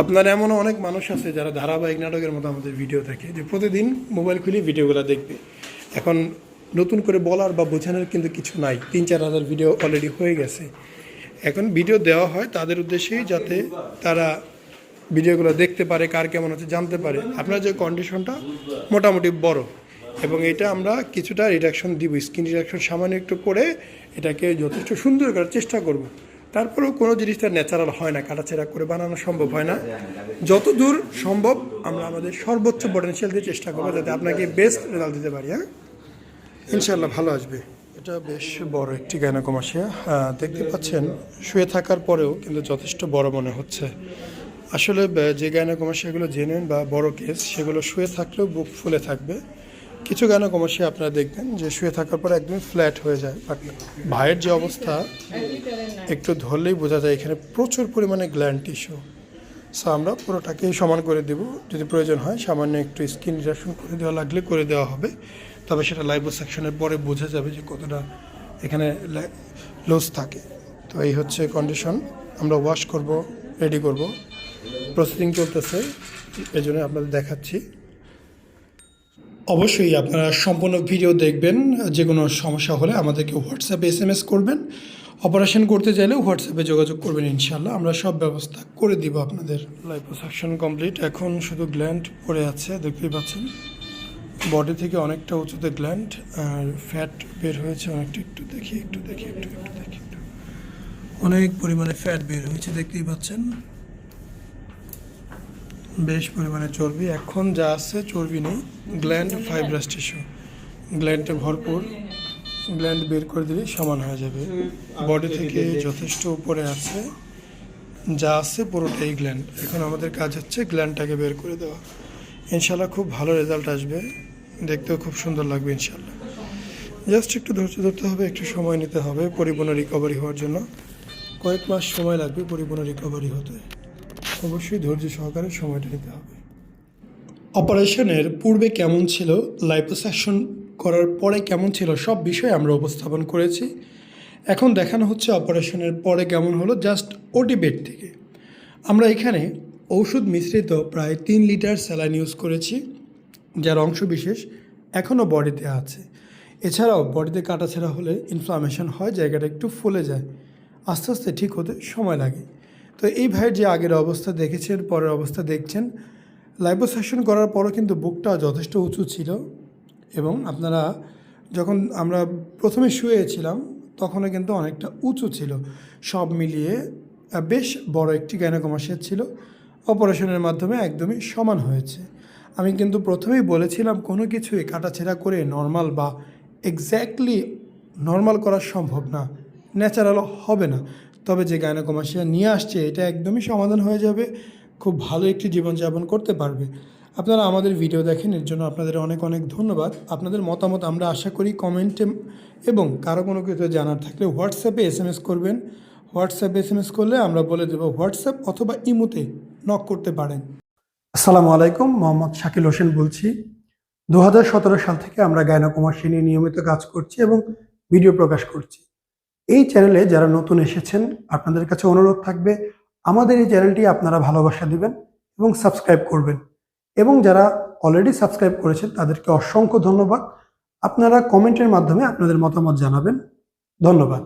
আপনার এমনও অনেক মানুষ আছে যারা ধারাবাহিক নাটকের মতো আমাদের ভিডিও দেখে, যে প্রতিদিন মোবাইল খুলে ভিডিওগুলো দেখবে। এখন নতুন করে বলার বা বোঝানোর কিন্তু কিছু নাই, 3-4 হাজার ভিডিও অলরেডি হয়ে গেছে। এখন ভিডিও দেওয়া হয় তাদের উদ্দেশ্যেই, যাতে তারা ভিডিওগুলো দেখতে পারে, কার কেমন হচ্ছে জানতে পারে। আপনার যে কন্ডিশনটা মোটামুটি বড়, এবং এটা আমরা কিছুটা রিডাকশন দিব, স্কিন রিডাকশন সামান্য একটু করে এটাকে যথেষ্ট সুন্দর করার চেষ্টা করব। তারপরেও কোনো জিনিসটা ন্যাচারাল হয় না, কাটাছেড়া করে বানানো সম্ভব হয় না। যত দূর সম্ভব আমরা আমাদের সর্বোচ্চ পটেনশিয়াল দিয়ে চেষ্টা করবো যাতে আপনাকে বেস্ট রেজাল্ট দিতে পারি। হ্যাঁ, ইনশাল্লাহ ভালো আসবে। এটা বেশ বড় একটি গাইনোকমাসিয়া, দেখতে পাচ্ছেন শুয়ে থাকার পরেও কিন্তু যথেষ্ট বড় মনে হচ্ছে। আসলে যে গাইনোকমাসিয়াগুলো জেনুইন বা বড় কেস, সেগুলো শুয়ে থাকলেও বুক ফুলে থাকবে। কিছু গাইনোকমাসিয়া আপনারা দেখবেন যে শুয়ে থাকার পর একদমই ফ্ল্যাট হয়ে যায়। বাট ভাইয়ের যে অবস্থা, একটু ধরলেই বোঝা যায় এখানে প্রচুর পরিমাণে গ্ল্যান্ড টিস্যু। সো আমরা পুরোটাকেই সমান করে দেব, যদি প্রয়োজন হয় সামান্য একটু স্কিন রিডাকশন করে দেওয়া লাগলে করে দেওয়া হবে। তবে সেটা লাইপোসাকশনের পরে বোঝা যাবে যে কতটা এখানে লুজ থাকে। তো এই হচ্ছে কন্ডিশন। আমরা ওয়াশ করব, রেডি করব, প্রসেসিং চলতেছে, এই জন্য আপনাদের দেখাচ্ছি। অবশ্যই আপনারা সম্পূর্ণ ভিডিও দেখবেন। যে কোনো সমস্যা হলে আমাদেরকে হোয়াটসঅ্যাপে SMS করবেন। অপারেশন করতে চাইলে হোয়াটসঅ্যাপে যোগাযোগ করবেন, ইনশাল্লাহ আমরা সব ব্যবস্থা করে দিব আপনাদের। লাইপোসাকশন কমপ্লিট, এখন শুধু গ্ল্যান্ড পড়ে আছে, দেখতেই পাচ্ছেন বডি থেকে অনেকটা উঁচুতে গ্ল্যান্ড, আর ফ্যাট বের হয়েছে অনেকটা। একটু দেখি অনেক পরিমাণে ফ্যাট বের হয়েছে, দেখতেই পাচ্ছেন বেশ পরিমাণে চর্বি। এখন যা আছে চর্বি নেই, গ্ল্যান্ড ফাইব্রাস টিস্যু, গ্ল্যান্ডে ভরপুর। গ্ল্যান্ড বের করে দিলেই সমান হয়ে যাবে। বডি থেকে যথেষ্ট উপরে আছে, যা আছে পুরোটাই গ্ল্যান্ড। এখন আমাদের কাজ হচ্ছে গ্ল্যান্ডটাকে বের করে দেওয়া। ইনশাল্লাহ খুব ভালো রেজাল্ট আসবে, দেখতেও খুব সুন্দর লাগবে ইনশাল্লাহ। জাস্ট একটু ধৈর্য ধরতে হবে, একটু সময় নিতে হবে পরিপূর্ণ রিকভারি হওয়ার জন্য। কয়েক মাস সময় লাগবে পরিপূর্ণ রিকভারি হতে। অবশ্যই ধৈর্য সহকারে সময়টা নিতে হবে। অপারেশনের পূর্বে কেমন ছিল, লাইপোসাকশন করার পরে কেমন ছিল, সব বিষয়ে আমরা উপস্থাপন করেছি। এখন দেখানো হচ্ছে অপারেশনের পরে কেমন হলো, জাস্ট ওটি বেড থেকে। আমরা এখানে ঔষধ মিশ্রিত প্রায় 3 লিটার স্যালাইন ইউজ করেছি, যার অংশ বিশেষ এখনও বডিতে আছে। এছাড়াও বডিতে কাটাছেঁড়া হলে ইনফ্লামেশন হয়, জায়গাটা একটু ফুলে যায়, আস্তে আস্তে ঠিক হতে সময় লাগে। তো এই ভাইয়ের যে আগের অবস্থা দেখেছেন, পরের অবস্থা দেখছেন। লাইপোসাকশন করার পরও কিন্তু বুকটা যথেষ্ট উঁচু ছিল, এবং আপনারা যখন আমরা প্রথমে শুয়েছিলাম তখনও কিন্তু অনেকটা উঁচু ছিল। সব মিলিয়ে বেশ বড় একটি গাইনোকমাসিয়া ছিল। অপারেশনের মাধ্যমে একদমই সমান হয়েছে। আমি কিন্তু প্রথমেই বলেছিলাম কোনো কিছুই কাটাছেঁড়া করে নর্মাল বা এক্স্যাক্টলি নর্মাল করা সম্ভব না, ন্যাচারাল হবে না। তবে যে গাইনোকমাসিয়া নিয়ে আসছে এটা একদমই সমাধান হয়ে যাবে, খুব ভালো একটি জীবনযাপন করতে পারবে। আপনারা আমাদের ভিডিও দেখেন, এর জন্য আপনাদের অনেক অনেক ধন্যবাদ। আপনাদের মতামত আমরা আশা করি কমেন্টে, এবং কারো কোনো কিছু জানার থাকলে হোয়াটসঅ্যাপে SMS করবেন। হোয়াটসঅ্যাপে SMS করলে আমরা বলে দেবো, হোয়াটসঅ্যাপ অথবা ইমোতে নক করতে পারেন। আসসালামু আলাইকুম, মোহাম্মদ শাকিল হোসেন বলছি। 2017 সাল থেকে আমরা গাইনোকমাসিয়া নিয়ে নিয়মিত কাজ করছি এবং ভিডিও প্রকাশ করছি। এই চ্যানেলে যারা নতুন এসেছেন, আপনাদের কাছে অনুরোধ থাকবে আমাদের এই চ্যানেলটি আপনারা ভালোবাসা দিবেন এবং সাবস্ক্রাইব করবেন। এবং যারা অলরেডি সাবস্ক্রাইব করেছেন তাদেরকে অসংখ্য ধন্যবাদ। আপনারা কমেন্টের মাধ্যমে আপনাদের মতামত জানাবেন। ধন্যবাদ।